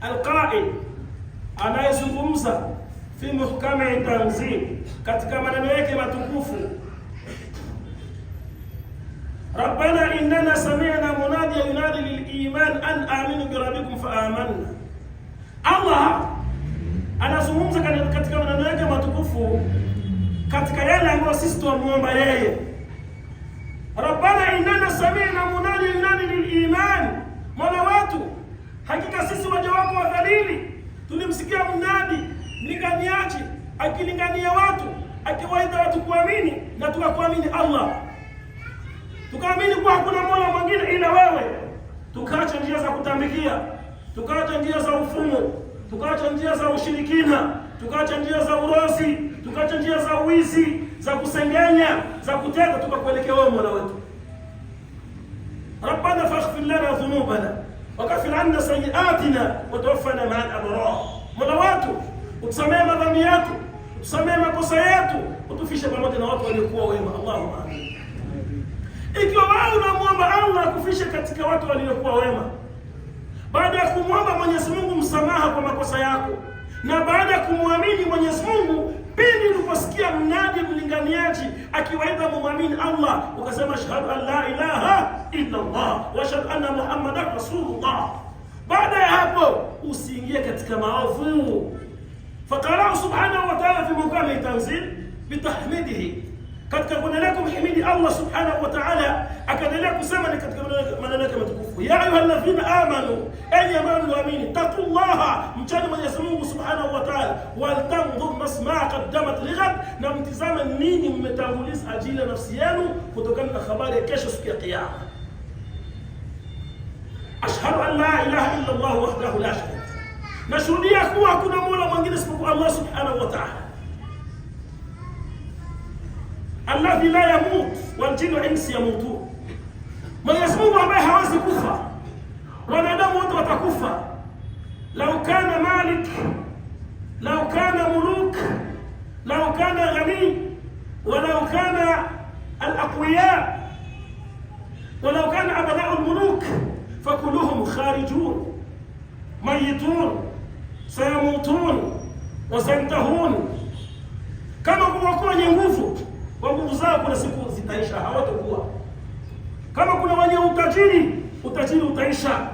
alqa'il, anayezungumza fi muhkami tanzil, katika maneno yake matukufu, rabbana innana sami'na munadiyan yunadi lil-iman an aminu bi rabbikum fa amanna. Allah anazungumza katika maneno yake matukufu katika yale ambayo sisi tunamuomba yeye. Rabbana innana sami'na munadiyan yunadi lil-iman, Mola watu, hakika sisi waja wako wadhalili tulimsikia mnadi mlinganiaji akilingania watu, akiwaita watu kuamini, na tukakuamini Allah, tukaamini kwa hakuna Mola mwingine ila wewe. Tukaacha njia za kutambikia, tukaacha njia za ufumu, tukaacha njia za ushirikina, tukaacha njia za urozi, tukaacha njia za uizi, za kusengenya, za kuteka, tukakuelekea wewe Mola wetu. Rabbana faghfir lana dhunubana wa kaffir 'anna sayyi'atina wa tawaffana ma'al abrar. Mola wetu, utusamehe madhambi yetu, utusamehe makosa yetu, utufishe pamoja na watu waliokuwa wema. Allahumma amin. Ikiwa wewe unamwomba Allah akufishe katika watu waliokuwa wema, baada ya kumwomba Mwenyezi Mungu msamaha kwa makosa yako, na baada ya kumwamini Mwenyezi Mungu, pindi uliposikia mnadi mlinganiaji akiwaita muamini Allah, ukasema shahadu an la ilaha illa Allah wa shahadu anna Muhammadan rasulullah, baada ya hapo usiingie katika maovu. Faqala subhanahu wa ta'ala fi mukami tanzil bitahmidihi, katika kuendelea kumhimidi Allah subhanahu wa ta'ala, akaendelea kusema ni katika maneno yake matukufu, ya ayyuhalladhina amanu, enyi ambao mnaamini, taqullaha, mchani Mwenyezi Mungu subhanahu wa ta'ala, waltanzur masmaa qaddamat lighad, na mtizame nini mmetanguliza ajili ya nafsi yenu kutokana na habari ya kesho, siku ya kiyama. Ashhadu an la ilaha illa Allah wahdahu la sharika, nashuhudia kuwa hakuna mola mwingine isipokuwa Allah subhanahu wa ta'ala, alladhi la yamut wal jinnu wal insi yamutun, Mwenyezi Mungu ambaye hawezi kufa, wanadamu wote watakufa. Lau kana malik, lau kana muluk, lau kana ghani, walau kana al-aqwiya, walau kana abna'u al-muluk, fakuluhum kharijun mayitun sayamutun wasantahun. Kama kuwa wenye nguvu, kwa nguvu zao kuna siku zitaisha, hawatakuwa. Kama kuna wenye utajiri, utajiri utaisha.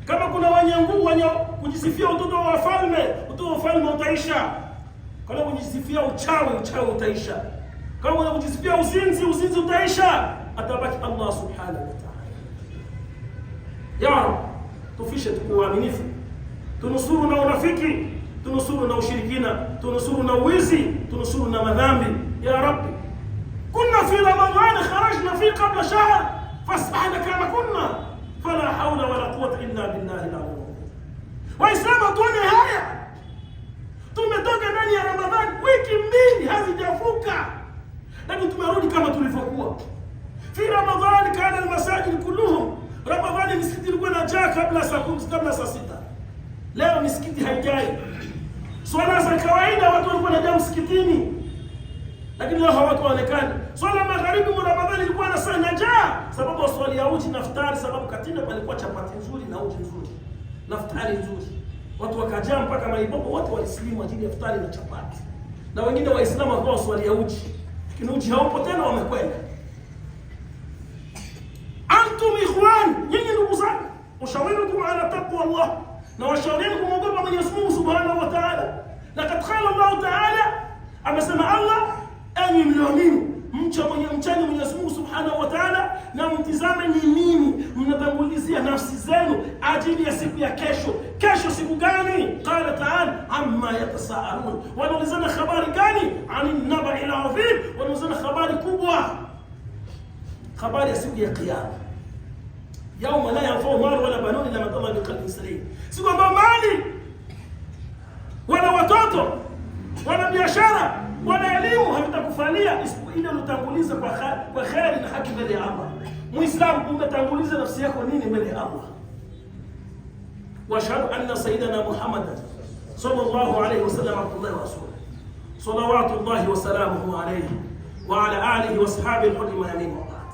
Kama kuna wenye nguvu, wenye kujisifia utoto wa wafalme, utoto wa wafalme utaisha. Kama kujisifia uchawi, uchawi utaisha. Kama kuna kujisifia uzinzi, uzinzi utaisha. Atabaki Allah subhanahu wa ta'ala. Ya Rab, tufishe tukuaminifu, tunusuru na unafiki, tunusuru na ushirikina, tunusuru na uwizi, tunusuru na madhambi. Ya Rabbi, kunna fi Ramadhan kharajna fi qabla shahr fasbahna kama kunna, fala hawla wala quwwata illa billahi al-azim. Waislamu tuone haya, tumetoka ndani ya Ramadhan, wiki mbili hazijafuka, lakini tumerudi kama tulivyokuwa. Fi Ramadhan kana al-masajid kulluhum, Ramadhani misikiti ilikuwa inajaa kabla saa 10, kabla saa 6. Leo misikiti haijai. Swala za kawaida watu walikuwa wanajaa msikitini, lakini leo hawataonekana. Swala magharibi mwa Ramadhani ilikuwa na saa inajaa, sababu swali ya uji na iftari, sababu Katinda palikuwa chapati nzuri na uji nzuri na iftari nzuri. Watu wakajaa mpaka maibobo wote walisilimu ajili ya iftari na chapati. Na wengine waislamu wakawa swali ya uji, lakini uji haupo tena, wamekwenda. Antum ikhwan, nyinyi ndugu zangu, ushawirukum ala taqwa Allah, na washaurieni kumwogopa Mwenyezi Mungu subhanahu wa ta'ala. Laqad qala Allah ta'ala, amesema Allah, enyi mlioamini, mcheni Mwenyezi Mungu subhanahu wa ta'ala, na mtizame ni nini mnatangulizia nafsi zenu ajili ya siku ya kesho. Kesho siku gani? Qala ta'ala, amma yatasaalun, wanaulizana habari gani? Anin naba'il adhim, wanaulizana habari kubwa, habari ya siku ya kiyama. Yauma la yanfa'u malu wala banun illa man amana biqalbin salim, siku ambayo mali wala watoto wala biashara wala elimu havitakufalia isipokuwa ile utanguliza kwa khairi na haki mbele ya Allah. Muislamu, ungetanguliza nafsi yako nini mbele ya Allah? Wa ashhadu anna sayyidana Muhammadan sallallahu alayhi wasallam abdullahi wa rasuluhu, salawatullahi wa salamuhu alayhi wa ala alihi wa ashabihi al-hudmi mayamin wa ba'd.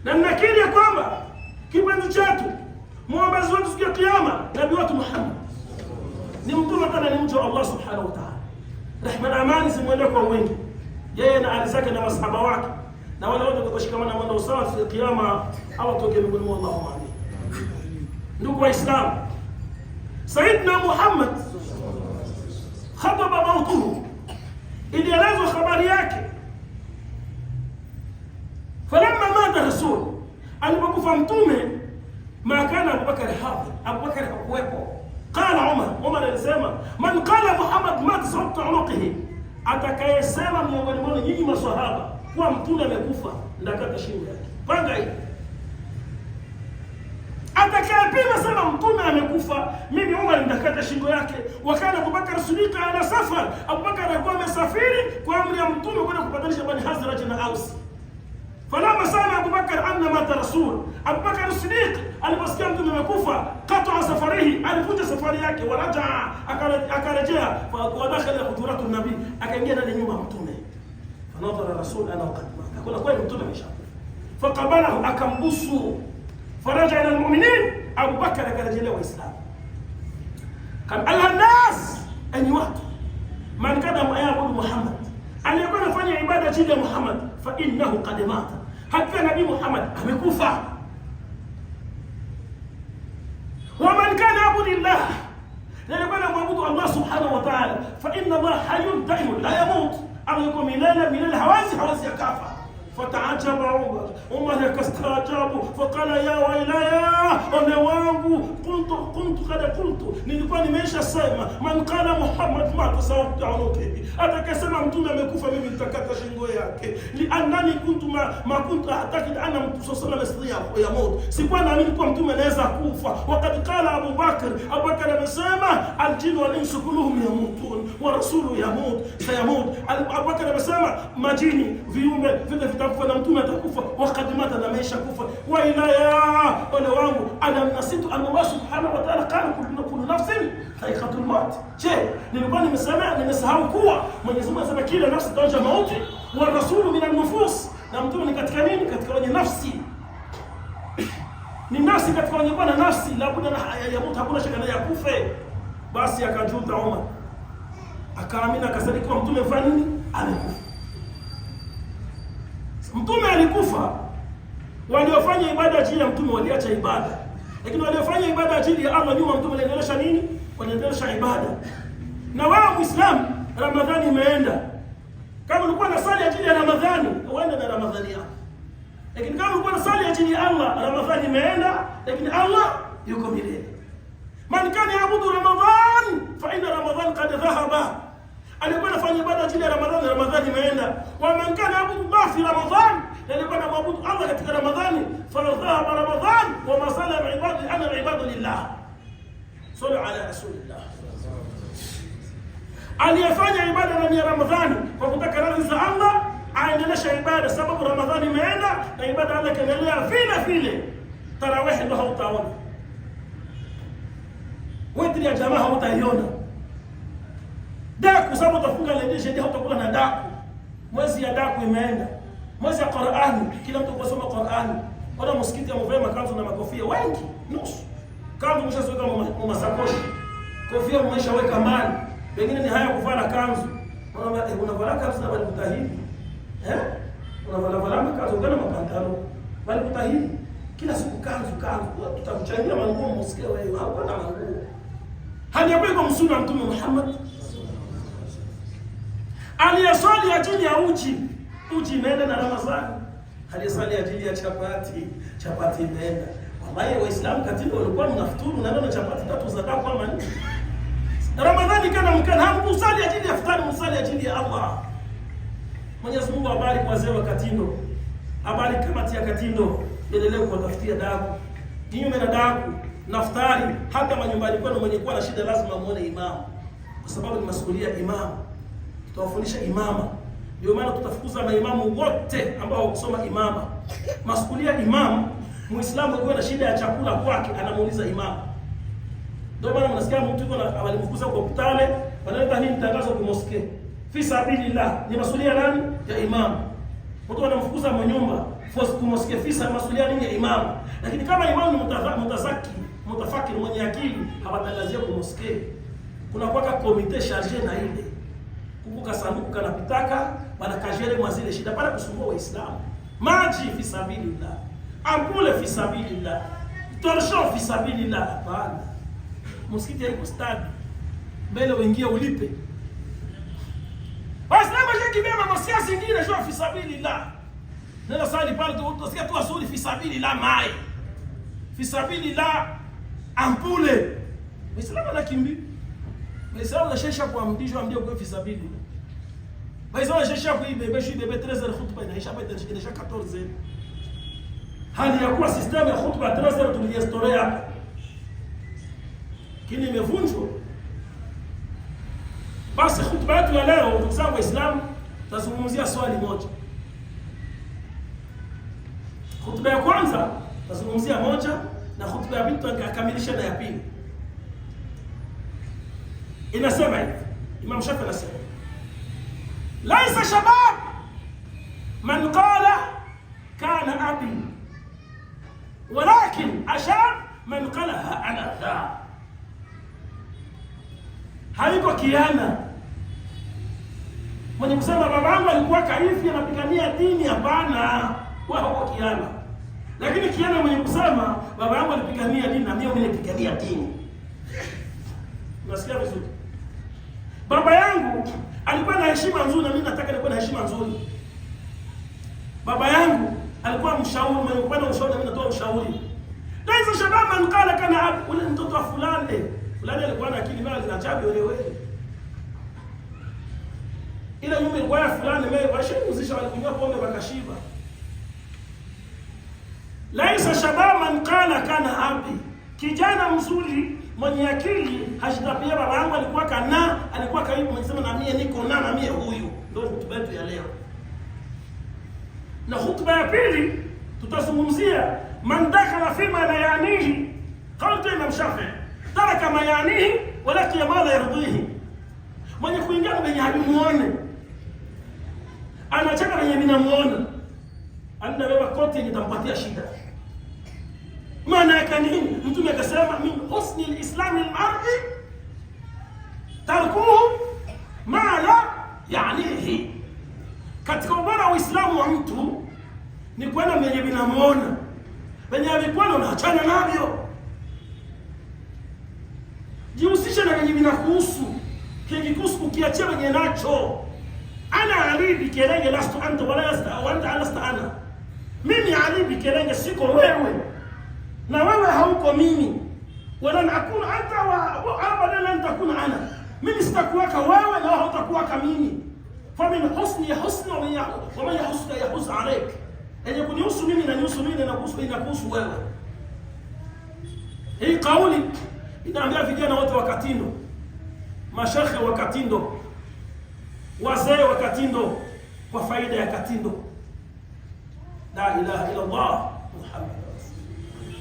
Na nakiri kwamba kipenzi chetu Mwombezi wetu siku ya kiyama nabii wetu Muhammad ni mtume tena ni mtu wa Allah subhanahu wa ta'ala. Rehma na amani zimwendee kwa wengi, yeye na ali zake na masahaba wake na wale wote watakaoshikamana mwendo sawa siku ya kiyama. Allah tuweke miongoni mwa Allahumma amin. Ndugu Waislamu, Sayyidina Muhammad khataba mautuhu, ilielezwa habari yake. Falamma mata rasul, alipokufa mtume, ma kana Abubakar hadhir, Abubakar hakuwepo. Qala Umar alisema, man qala Muhammad mat sabtu unuqihi, atakayesema miongoni mwao nyinyi maswahaba kuwa mtume amekufa ndakata shingo yake. Panga hii, atakayepima sema mtume amekufa, mimi Umar ndakata shingo yake. Wakana Abubakar Siddiq ala safar, Abubakar alikuwa amesafiri kwa amri ya mtume kwenda kupatanisha Bani Hazraj na Aus. Falama sana Abubakar anna mata rasul, Abubakar Siddiq aliposikia mtume amekufa, qata'a safarihi, alifuta safari yake, warajaa, akarejea wa dakhala hujuratu nabii, akaingia ndani nyumba ya mtume. Fanadhara rasul ana qad mata, kuna kweli mtume ameshakufa. Faqabalahu, akambusu. Faraja ila almu'minin, Abubakar akarejea Waislamu. Kan alnas, enyi watu, man kadama yaabudu Muhammad, aliyekuwa anafanya ibada chini ya Muhammad, fa innahu qad mata, hakika nabii Muhammad amekufa. Wa man kana ya'budillah, aliyekuwa anaabudu Allah subhanahu wa ta'ala, fa inna Allah hayyun da'imun la yamut, aliyekuwa milele hawezi akafa. Fata'ajaba Umar yakastaajabu, faqala ya wailaya, ole wangu, kuntu kada qultu, nilikuwa nimesha sema, man qala Muhammad mata sabtu unuqihi, atakasema mtume amekufa, mimi nitakata shingo yake. Li annani kuntu ma kuntu a'taqid anna mtume sallallahu alayhi wasallam yamut, sikuwa naamini kuwa mtume anaweza kufa. Waqad qala Abubakar amesema, aljin wal insu kulluhum yamutun wa rasulu sayamut. Abubakar amesema majini viumbe vile vitakufa na mtume atakufa. Waqad mata, na maisha kufa. Wa ilaya, wala wangu, ana nasitu an Allah subhanahu wa ta'ala qala kullu nafsin dha'iqatul maut. Je, nilikuwa nimesahau kuwa Mwenyezi Mungu anasema kila nafsi itaonja mauti, wa rasulu min an-nufus, na mtume ni katika nini? Katika wenye nafsi. Ni nafsi katika wenye kuwa na nafsi, labda ya mtu hakuna shaka na yakufe. Basi akajuta Umar, akaamini, akasadiki kwa mtume mfano nini? Amekufa. Mtume alikufa. Waliofanya ibada ajili ya mtume waliacha ibada, lakini waliofanya ibada ajili ya Allah nyuma mtume aliendelesha nini? Waliendelesha ibada. Na wewe Muislamu, Ramadhani imeenda, kama ulikuwa unasali ajili ya Ramadhani, uende na Ramadhani yako. Lakini kama ulikuwa unasali ajili ya Allah, Ramadhani imeenda, lakini Allah yuko milele. Man kana yaabudu Ramadhan fa inna Ramadhan qad dhahaba, alikuwa anafanya ibada ajili ya Ramadhani, Ramadhani imeenda. Wa man kana yaabudu Allah fi Ramadhan, alikuwa anaabudu Allah katika Ramadhani, fa dhahaba Ramadhan wa masala ibadi ana ibadu lillah. Sallu ala rasulillah. Aliyefanya ibada ndani ya Ramadhani kwa kutaka radhi za Allah, aendelesha ibada, sababu Ramadhani imeenda na ibada Allah kaendelea vile. Tarawih ndio hautaona, witri ya jamaa hautaiona, daku sababu utafunga lendeje ndio hautakuwa na daku. Mwezi ya daku imeenda, mwezi ya Qur'ani, kila mtu kusoma Qur'ani. Wala msikiti ya mvema kanzu na makofia wengi, nusu kanzu mshaweka masakoshi, kofia mmeshaweka mbali, wengine ni haya kuvaa kanzu. Unavala kanzu na bali mtahidi, unavala kanzu ngana mapantalo bali mtahidi, kila siku kanzu, tutakuchangia manguo msikia wewe hauna manguo. Hadi hapo msuna mtume Muhammad aliyesali ajili ya uji imeenda na Ramadhani, aliyesali ajili ya chapati imeenda. Wallahi Waislamu katibu walikuwa mnafuturu na chapati tatu za daku kama nini. Ramadhani kana hamkusali ajili ya futari, msali ajili ya Allah. Mwenyezi Mungu abariki wazee wa Katindo, abariki kamati ya Katindo, endelee kuwatafutia daku, kinyume na daku naftari. Hata manyumbani kwenu mwenye kuwa na shida lazima muone imamu, kwa sababu ni masuhulia imamu. Tutawafundisha imama, ndio maana tutafukuza maimamu wote ambao kusoma imama. Masuhulia imamu, Muislamu akiwa na shida ya chakula kwake anamuuliza imamu. Ndio maana mnasikia mtu yuko alimfukuza kwa kutale, wanaleta nini tangazo kwa moske. Fi sabilillah, ni masuhulia nani? Ya imamu. Mtu anamfukuza mwa nyumba, kwa moske, fi masuhulia nini? Ya imamu. Lakini kama imamu ni mutazaki, mtafakiri mwenye akili habatangazia kwa mosque. Kuna kwaka komite charge na ile. Kukuka sanduku kanapitaka bana kajere mwazile shida para kusumbua Waislamu. Maji fi sabilillah. Ampule fi sabilillah. Torsho fi sabilillah. Hapana. Msikiti haiko stadi. Mbele uingie ulipe. Waislamu shakibema masia zingine sio fi sabilillah. Nenda sali pale tutasikia tu asuli fi sabilillah mai. Fi sabilillah ampule. Waislamu wanakimbia. Waislamu wanashesha kuamdishwa amdio kwa fi sabilillah. Waislamu wanashesha kuibebe 13h khutba inaisha baada ya 14h. Hali ya kuwa system ya khutba 13h tulihistoria hapa. Kini imevunjwa. Basi khutba yetu ya leo ndugu zangu Waislamu tazungumzia swali moja. Khutba ya kwanza tazungumzia moja na khutba ya pili tutakamilisha na ya pili. Inasema hivi, Imam Shafi anasema laisa shabab man qala kana abi walakin ashab man qalaha ana dha. Haiko kiana mwenye kusema babangu alikuwa kaifi anapigania dini, hapana, wao kiana. Lakini kiana mwenye kusema babangu alipigania dini na mimi nilipigania dini. Unasikia vizuri? Baba yangu alikuwa na heshima nzuri na mimi nataka nikuwe na heshima nzuri. Baba yangu alikuwa mshauri, mwenye kupenda ushauri na mimi natoa ushauri. Na hizo shababa nikala kana ule mtoto wa fulani alikuwa na akili mbaya zinachabi wewe. Ile nyumba ilikuwa ya fulani mimi washimuzisha walikunywa pombe bakashiba. Laisa shababa nikala kana abi. Kijana mzuri mwenye akili hashitapia baba yangu alikuwa kana, alikuwa karibu msema na mie niko na mie huyu. Ndio hutuba yetu ya leo. Na hutuba ya pili tutazungumzia man dakhala fima la yanihi. Qala Imam Shafi taraka ma yanihi walakin ma la yardihi. Mwenye kuingia kwenye hajimuone anacheka kwenye minamuona anabeba koti litampatia shida. Maana yake nini? Mtume akasema min husni al-islam al-mar'i tarkuhu ma la yanihi. Katika ubora wa Uislamu wa mtu ni kwenda mwenye binamuona, wenye vikwano unaachana navyo. Jihusishe na wenye binakuhusu, kikuhusu ukiachia wenye nacho. Ana Ali bikelenge lastu anta wala yasta wa anta alasta ana. Mimi Ali bikelenge siko wewe na wewe hauko mimi. Wala nakuna anta wa abadan lan takuna ana. Mimi sitakuwaka wewe na hautakuwaka mimi. Famin husni husni wa man yahusnuka yahus alayk. Yenye kunihusu mimi na nihusu mimi na kuhusu wewe. Hii kauli inaambia vijana wote wa Katindo, mashekhe wa Katindo, wazee wa Katindo, kwa faida ya Katindo. La ilaha illa Allah Muhammad rasulullah.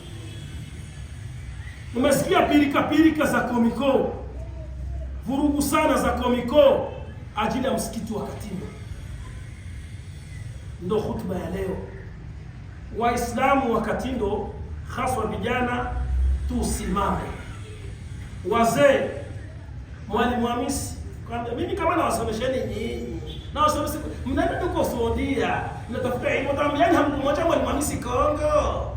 Umesikia pirika za Komiko, vurugu sana za Komiko ajili ya msikiti wa Katindo. Ndio hutuba ya leo. Waislamu wa Katindo, haswa vijana, tusimame. Wazee, Mwalimu Hamisi, kwamba mimi kama nawasomesheni nyinyi, nawasomesha mnaenda tuko Saudia, mnatafuta elimu, tambiani hamkumwacha Mwalimu Hamisi Kongo.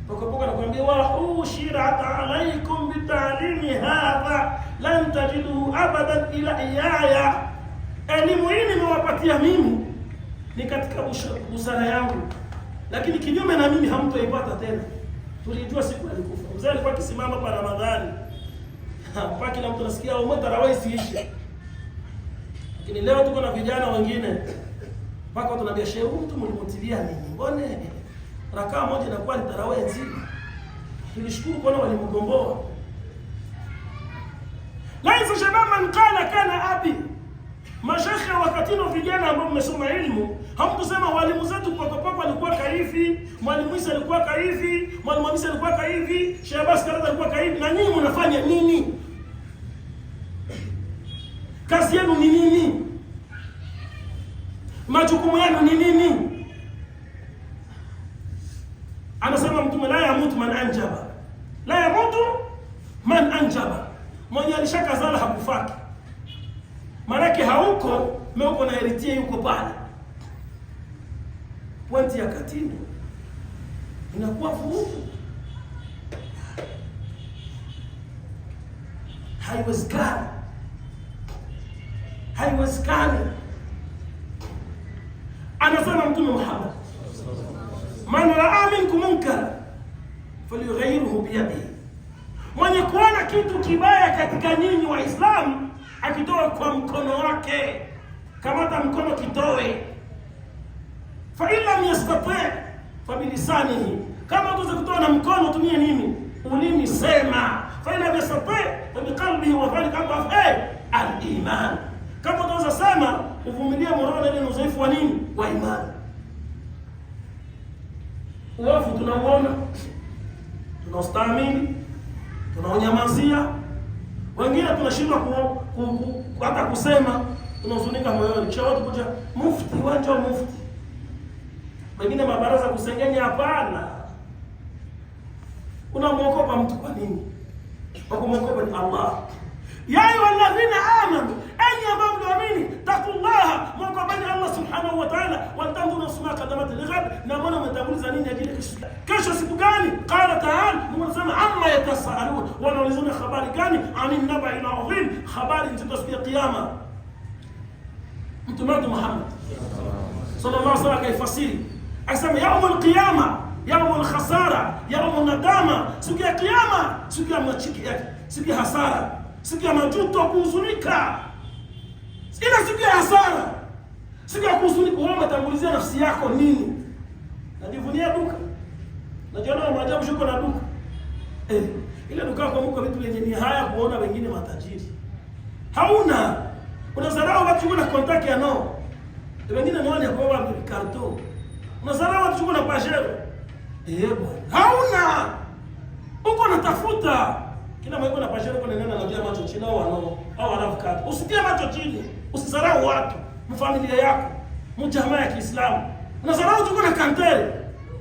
Pokopoka nakwambia wa ushira alaikum bitalimi hadha lan tajidu abadan ila iyaya. Elimu hii nimewapatia mimi ni katika busara yangu, lakini kinyume na mimi hamtoipata tena. Tulijua siku alikufa. Mzee alikuwa akisimama pa Ramadhani. Mpaka kila mtu anasikia umo tarawih siishi. Lakini leo tuko na vijana wengine. Mpaka tunaambia shehe, mtu mlimutilia nini? Mbone rakaa moja inakuwa ni tarawih nzima. Tulishukuru kwa walimgomboa. Laisa shabab man qala kana abi. Mashekhe wakati na vijana ambao mmesoma elimu, hamtusema walimu zetu Pokopoka alikuwa kaifi, Mwalimu Isa alikuwa kaifi, Mwalimu Hamisi alikuwa kaifi, Sheikh Abbas Karata alikuwa kaifi, na nyinyi mnafanya nini? Kazi yenu ni nini? Majukumu yenu ni nini? Anasema Mtume, la yamutu man anjaba, la yamutu man anjaba, mwenye alishakazala hakufaki. Maanake hauko meuko na heritie yuko pale. Pointi ya katindo inakuwa vurugu. Haiwezekani, haiwezekani. Anasema Mtume Muhammad, man raa minkum munkara falyughayyirhu biyadihi, mwenye kuona kitu kibaya katika nyinyi Waislamu akitoa kwa mkono wake, kamata mkono kitoe. Fa in lam yastati' fa bilisanihi, kama tuweze kutoa na mkono tumie nini? Ulimi, sema. Fa in lam yastati' fa biqalbihi wa dhalika adhafu al-iman, kama tuweze sema uvumilie morona ile udhaifu wa nini? Wa imani. Uovu tunauona, tunaustahimili, tunaonyamazia. Wengine tunashindwa hata kusema, tunahuzunika moyoni. Kisha watu kuja mufti, uwanja wa mufti. Wengine mabaraza kusengenya, hapana. Unamwogopa mtu kwa nini? Kwa kumwogopa ni Allah. Ya ayyuhalladhina amanu, enyi ambao mnaamini, taqullaha, mwogopeni Allah subhanahu wa ta'ala, watanzuru nafsun ma qaddamat lighad, na mbona mmetanguliza nini ajili ya kesho? Siku gani? Qala ta'ala, Mungu anasema amma yatasaalun, wanaulizana habari gani? Anin naba'il adhim, habari nzito siku ya kiyama. Mtume Muhammad sallallahu alaihi wasallam kaifasiri, akasema yaumul qiyama, yaumul khasara, yaumul nadama, siku ya kiyama, siku ya machiki yake, siku ya hasara, siku ya majuto, kuhuzunika. Ila siku ya hasara, siku ya kuhuzunika. Wewe umetangulizia nafsi yako nini? Najivunia duka, najiona maajabu shuko na duka. Ile duka kwa mko vitu vyenye ni haya kuona wengine matajiri. Hauna. Unazarau watu na contact ya nao. Wengine ni wale kwa wale karto. Unazarau watu na pajero. Bwana. Hauna. Uko natafuta. Kila mmoja na pajero kwa neno anajua macho chini au wanafukata. Usitie macho chini. Usizarau watu, mfamilia yako, mjamaa ya Kiislamu. Unazarau tuko na kantere.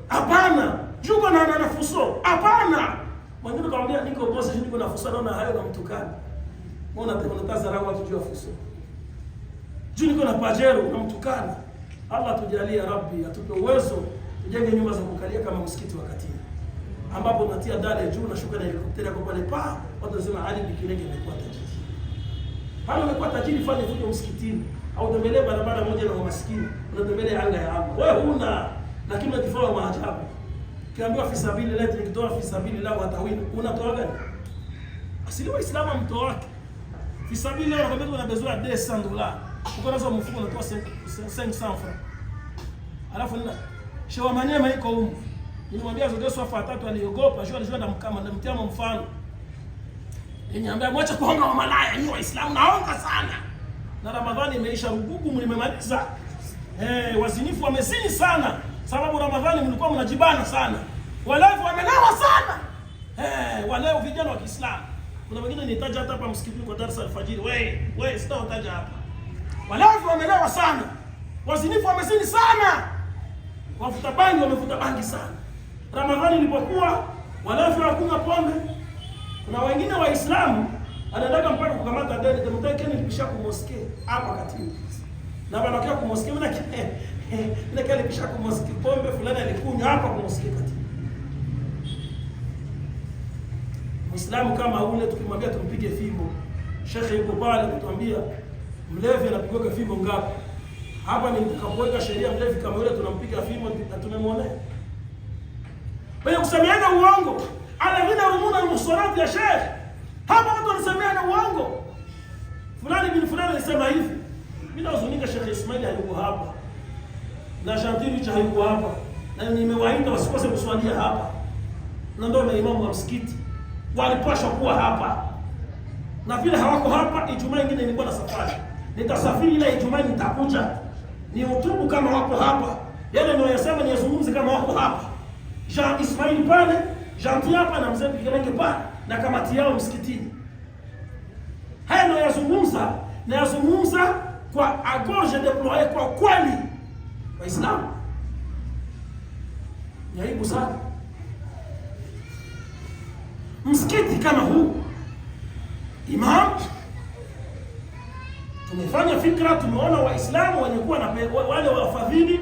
Hapana. Juko na nafuso. Hapana. Mwingine kaambia niko boss, niko na fuso, naona hayo na mtukani. Mbona unatazarau watu juu ya fuso? Juu niko na pajero na mtukani. Allah tujalie Rabbi, atupe uwezo tujenge nyumba za kukalia kama msikiti wa Katini, ambapo unatia dale juu na shuka na helikoptera kwa pale pa, watu wanasema Ali Bikirege amekuwa tajiri. Pale umekuwa tajiri, fanye fujo msikitini au tembelee barabara moja na maskini, unatembelea anga ya Allah. Wewe huna, lakini unajifanya maajabu. Kiambiwa fi sabilillah, nikitoa fi sabilillah watawina, unatoa gani? Asili wa Uislamu mtoa wake. Fi sabilillah wanakwambia unabezoa $200. Uko nazo mfuko unatoa 500 francs. Alafu nina shewa Manyema iko huko. Nilimwambia zote swafa 3 aliogopa, jua alijua ndamkama ndamtiamo mfano. Niambia mwache kuhonga wa malaya, ni Waislamu naonga sana. Na Ramadhani imeisha, rugugu mlimemaliza. Wazinifu wamezini sana. Sababu Ramadhani mlikuwa mnajibana sana. Walevu wamelewa sana. Waleo vijana wa Kiislamu. Kuna wengine nitaja hata hapa msikitini kwa darasa alfajiri. Wewe sitautaja hapa. Walevu wamelewa sana. Wazinifu wamezini sana. Wavuta bangi wamevuta bangi sana. Ramadhani ilipokuwa walevu wakunywa pombe. Kuna wengine Waislamu anataka mpaka kukamata deni, demtake ni kisha kumoske hapa Katini. Na wanakia kumoske na kile kisha kumoske pombe fulani alikunywa hapa kumoske Katini. Muislamu kama ule tukimwambia tumpige fimbo, shekhe yuko pale kutuambia mlevi anapigwa fimbo ngapi? Hapa ni tukapoweka sheria mlevi kama yule tunampiga fimbo na tumemwona. Wewe kusemiana uongo, alladhina yarmuna al-muhsanati ya sheikh. Hapa watu wanasemea na uongo. Fulani bin fulani alisema hivi. Mimi nazunika Sheikh Ismail hayuko hapa. Na Shantiri hayuko hapa. Na nimewaita wasikose kuswalia hapa. Na ndio maimamu wa msikiti walipaswa kuwa hapa. Na vile hawako hapa, Ijumaa nyingine nilikuwa na safari. Nitasafiri ile Ijumaa nitakuja. Ni utubu kama wako hapa. Yale ndio yasema niyazungumze kama wako hapa. Jean Ismail pale, Jean hapa na mzee Bikirenge pale na kamati yao msikitini. Haya ndio yazungumza kwa agoje deploye kwa kweli Waislamu. Ni aibu sana. msikiti kama huu imam, tumefanya fikra, tumeona Waislamu wenye kuwa na wale wafadhili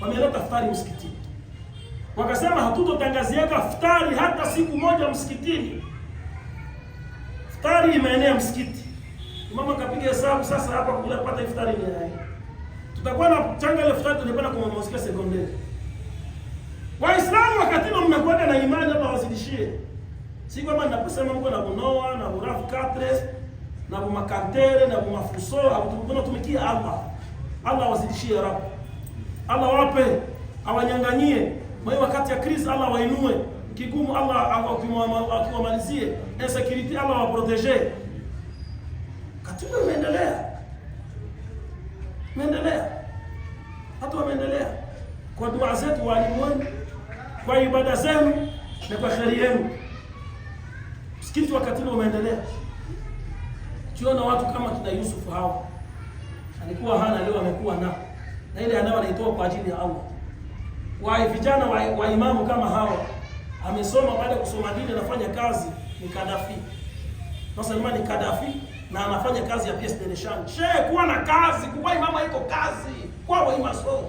wameleta iftari msikitini, wakasema hatutotangazieka iftari hata siku moja msikitini. Iftari imeenea msikiti, mama kapiga hesabu sasa hapa kula kupata iftari ni nani, tutakuwa na changa ile iftari tunapenda kwa mosque secondaire. Waislamu wakati mnakuwa na imani hapa wazidishie, si kwamba ninaposema mko na Bunoa na Burafu Katres na Bumakantere na Bumafuso au tunatumikia Allah. Allah wazidishie Rabb. Allah wape, awanyanganyie. Mwe wakati ya krizi Allah wainue. Kigumu Allah akiwamalizie. Insecurity Allah waprotege. Katiba imeendelea. Imeendelea. Hata wameendelea. Kwa dua zetu walimu wenu, kwa ibada zenu na kwa kheri yenu. Msikiti wakati umeendelea. Tuona watu kama kina Yusuf hao. Alikuwa hana, leo amekuwa na ile anayo anaitoa kwa ajili ya Allah. Wa vijana wa imamu kama hao, amesoma, baada ya kusoma dini anafanya kazi ni Kadafi. Nasema ni Kadafi na anafanya kazi ya pièce de rechange. Shehe kuwa na kazi, kwa imamu iko kazi. Kwa wa imaso.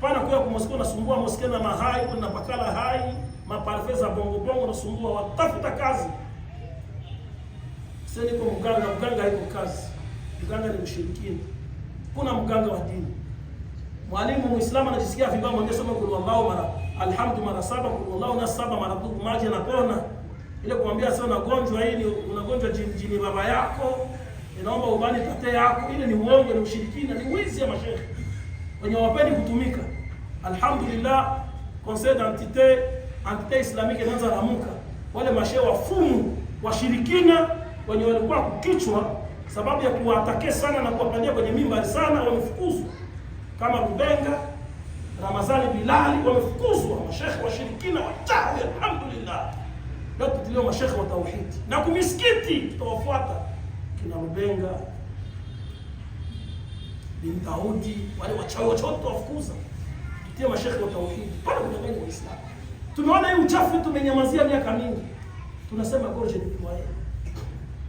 Pana kuya kumosko nasumbua moske na mahai, kuna pakala hai, maparfeza bongo bongo nasumbua, watafuta kazi. Sasa niko mganga iko kazi. Mganga ni mshirikini. Kuna mganga wa dini. Mwalimu Muislamu anajisikia vibaya, mwambie soma kul wallahu mara alhamdu mara 7, kul wallahu na 7 mara tuku maji anapona. Ile kumwambia sasa unagonjwa hii, unagonjwa jini baba yako, inaomba ubani tate yako, ile ni uongo, ni ushirikina, ni wizi ya mashehe. Wenye wapendi kutumika. Alhamdulillah, conseil d'entité islamique inaanza ramuka. Wale mashehe wafumu washirikina wenye walikuwa kukichwa sababu ya kuwatake sana na kuwapandia kwenye mimbari sana, wamefukuzwa. Kama Rubenga, Ramazani Bilali wamefukuzwa, mashehe washirikina wachawi. Alhamdulillah, leo tulio mashehe wa tauhid na kumisikiti tutawafuata kina Rubenga bin Daudi, wale wachawi wafukuza, tutie mashehe wa tauhid pale kwenye Uislamu. Tumeona hii uchafu tumenyamazia miaka mingi, tunasema gorje ni kwa yeye.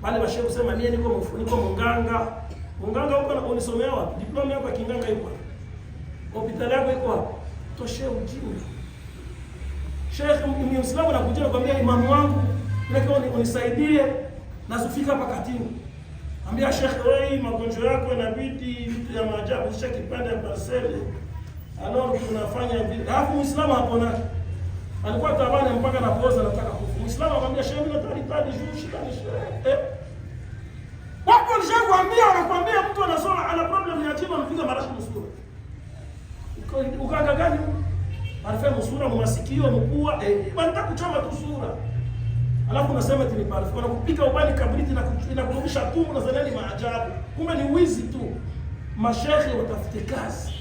Wale mashehe kusema mimi niko munganga huko na unisomea wapi? Diploma yako ya kinganga iko wapi? Hospitali yako iko wapi? Toshe ujinga. Sheikh Muislamu anakuja kwambia imamu wangu nataka unisaidie nazufika hapa Katini. Ambia Sheikh, wewe magonjwa yako inabidi vitu ya maajabu, kisha kipande ya parcelle. Alors tunafanya hivi. Alafu Muislamu hapona. Alikuwa tabani mpaka na poza anataka kufa. Muislamu anamwambia Sheikh, mimi nataka juu shikani Sheikh. Wapo nishakwambia, anakuambia mtu anasoma ana problem ya tiba anapiga marashi msura. Ukanga gani? Arifa msura mwasikio mpua, wanataka kuchoma tu sura. Alafu unasema eti ni parfum. Wanakupika ubani kabriti na kurudisha tumbo na zaneni maajabu. Kumbe ni wizi tu. Mashehe watafute kazi.